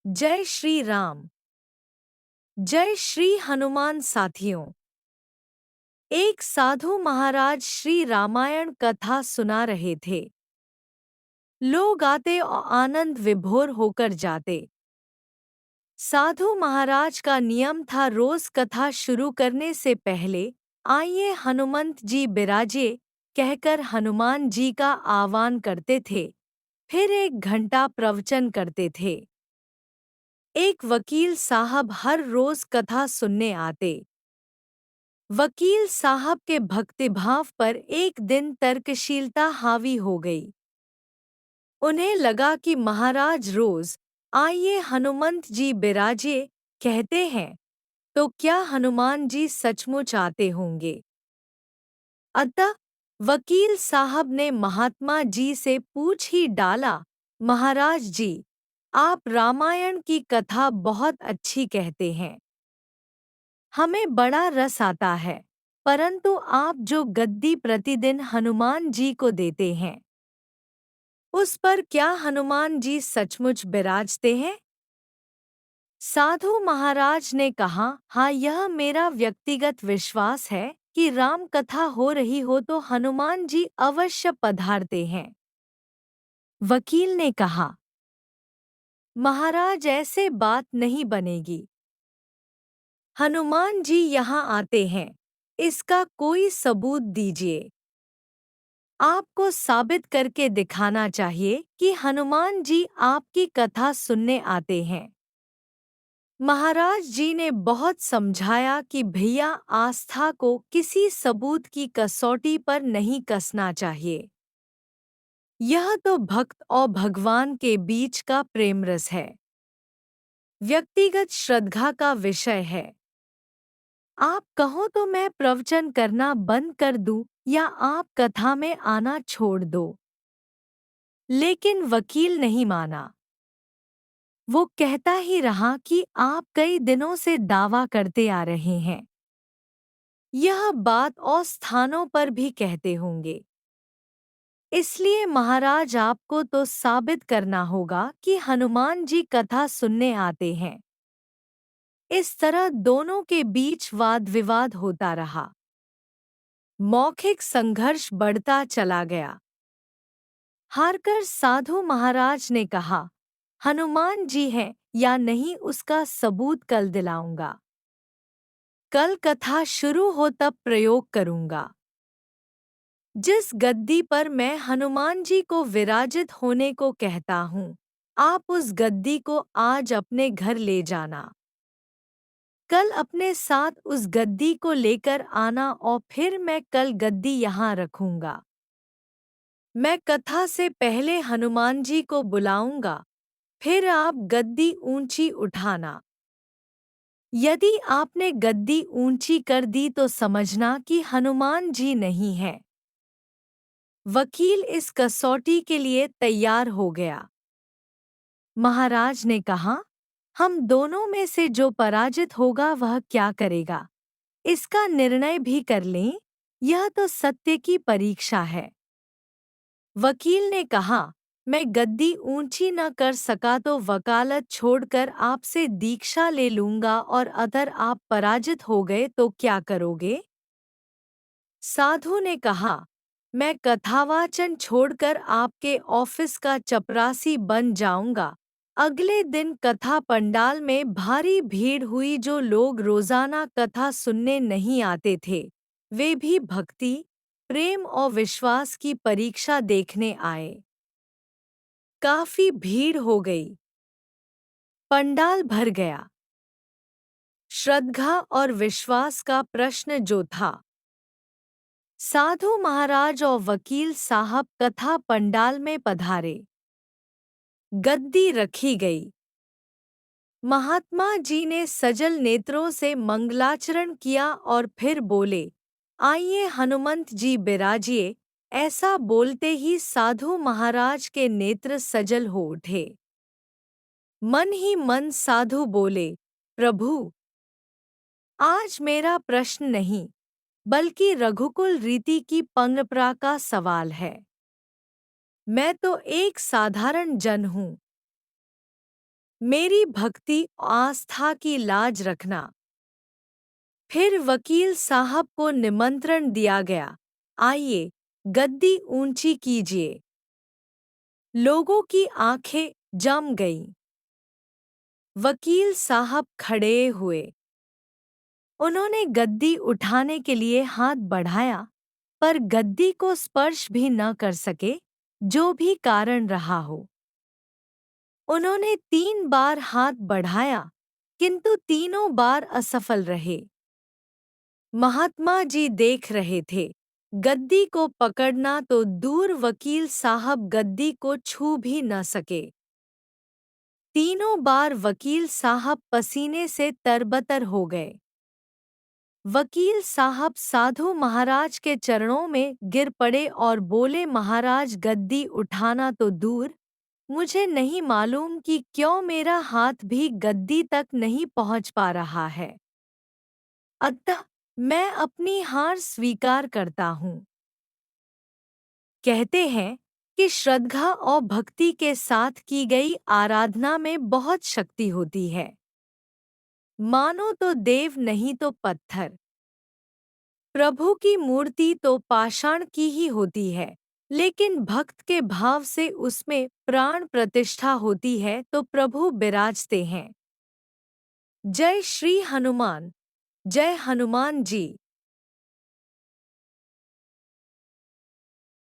जय श्री राम। जय श्री हनुमान। साथियों, एक साधु महाराज श्री रामायण कथा सुना रहे थे। लोग आते और आनंद विभोर होकर जाते। साधु महाराज का नियम था, रोज कथा शुरू करने से पहले आइए हनुमंत जी बिराजिए कहकर हनुमान जी का आह्वान करते थे। फिर 1 घंटा प्रवचन करते थे। एक वकील साहब हर रोज कथा सुनने आते। वकील साहब के भक्तिभाव पर एक दिन तर्कशीलता हावी हो गई। उन्हें लगा कि महाराज रोज आइए हनुमंत जी बिराजिए कहते हैं, तो क्या हनुमान जी सचमुच आते होंगे? अतः वकील साहब ने महात्मा जी से पूछ ही डाला, महाराज जी, आप रामायण की कथा बहुत अच्छी कहते हैं, हमें बड़ा रस आता है, परंतु आप जो गद्दी प्रतिदिन हनुमान जी को देते हैं, उस पर क्या हनुमान जी सचमुच विराजते हैं? साधु महाराज ने कहा, हाँ, यह मेरा व्यक्तिगत विश्वास है कि राम कथा हो रही हो तो हनुमान जी अवश्य पधारते हैं। वकील ने कहा, महाराज, ऐसे बात नहीं बनेगी। हनुमान जी यहाँ आते हैं, इसका कोई सबूत दीजिए। आपको साबित करके दिखाना चाहिए कि हनुमान जी आपकी कथा सुनने आते हैं। महाराज जी ने बहुत समझाया कि भैया, आस्था को किसी सबूत की कसौटी पर नहीं कसना चाहिए। यह तो भक्त और भगवान के बीच का प्रेम रस है, व्यक्तिगत श्रद्धा का विषय है। आप कहो तो मैं प्रवचन करना बंद कर दूं या आप कथा में आना छोड़ दो। लेकिन वकील नहीं माना। वो कहता ही रहा कि आप कई दिनों से दावा करते आ रहे हैं। यह बात और स्थानों पर भी कहते होंगे। इसलिए महाराज, आपको तो साबित करना होगा कि हनुमान जी कथा सुनने आते हैं। इस तरह दोनों के बीच वाद विवाद होता रहा। मौखिक संघर्ष बढ़ता चला गया। हारकर साधु महाराज ने कहा, हनुमान जी हैं या नहीं उसका सबूत कल दिलाऊंगा। कल कथा शुरू हो तब प्रयोग करूंगा। जिस गद्दी पर मैं हनुमान जी को विराजित होने को कहता हूँ, आप उस गद्दी को आज अपने घर ले जाना। कल अपने साथ उस गद्दी को लेकर आना और फिर मैं कल गद्दी यहाँ रखूंगा। मैं कथा से पहले हनुमान जी को बुलाऊंगा, फिर आप गद्दी ऊंची उठाना। यदि आपने गद्दी ऊंची कर दी तो समझना कि हनुमान जी नहीं है। वकील इस कसौटी के लिए तैयार हो गया। महाराज ने कहा, हम दोनों में से जो पराजित होगा वह क्या करेगा, इसका निर्णय भी कर लें। यह तो सत्य की परीक्षा है। वकील ने कहा, मैं गद्दी ऊंची न कर सका तो वकालत छोड़कर आपसे दीक्षा ले लूंगा, और अगर आप पराजित हो गए तो क्या करोगे? साधु ने कहा, मैं कथावाचन छोड़कर आपके ऑफिस का चपरासी बन जाऊंगा। अगले दिन कथा पंडाल में भारी भीड़ हुई। जो लोग रोजाना कथा सुनने नहीं आते थे, वे भी भक्ति, प्रेम और विश्वास की परीक्षा देखने आए। काफी भीड़ हो गई। पंडाल भर गया। श्रद्धा और विश्वास का प्रश्न जो था। साधु महाराज और वकील साहब कथा पंडाल में पधारे। गद्दी रखी गई। महात्मा जी ने सजल नेत्रों से मंगलाचरण किया और फिर बोले, आइए हनुमंत जी बिराजिए। ऐसा बोलते ही साधु महाराज के नेत्र सजल हो उठे। मन ही मन साधु बोले, प्रभु, आज मेरा प्रश्न नहीं, बल्कि रघुकुल रीति की परंपरा का सवाल है। मैं तो एक साधारण जन हूँ। मेरी भक्ति आस्था की लाज रखना। फिर वकील साहब को निमंत्रण दिया गया, आइए, गद्दी ऊंची कीजिए। लोगों की आंखें जम गईं। वकील साहब खड़े हुए। उन्होंने गद्दी उठाने के लिए हाथ बढ़ाया, पर गद्दी को स्पर्श भी न कर सके, जो भी कारण रहा हो। उन्होंने 3 बार हाथ बढ़ाया, किंतु तीनों बार असफल रहे। महात्मा जी देख रहे थे। गद्दी को पकड़ना तो दूर, वकील साहब गद्दी को छू भी न सके। तीनों बार वकील साहब पसीने से तरबतर हो गए। वकील साहब साधु महाराज के चरणों में गिर पड़े और बोले, महाराज, गद्दी उठाना तो दूर, मुझे नहीं मालूम कि क्यों मेरा हाथ भी गद्दी तक नहीं पहुंच पा रहा है। अतः मैं अपनी हार स्वीकार करता हूँ। कहते हैं कि श्रद्धा और भक्ति के साथ की गई आराधना में बहुत शक्ति होती है। मानो तो देव नहीं तो पत्थर। प्रभु की मूर्ति तो पाषाण की ही होती है, लेकिन भक्त के भाव से उसमें प्राण प्रतिष्ठा होती है तो प्रभु विराजते हैं। जय श्री हनुमान। जय हनुमान जी।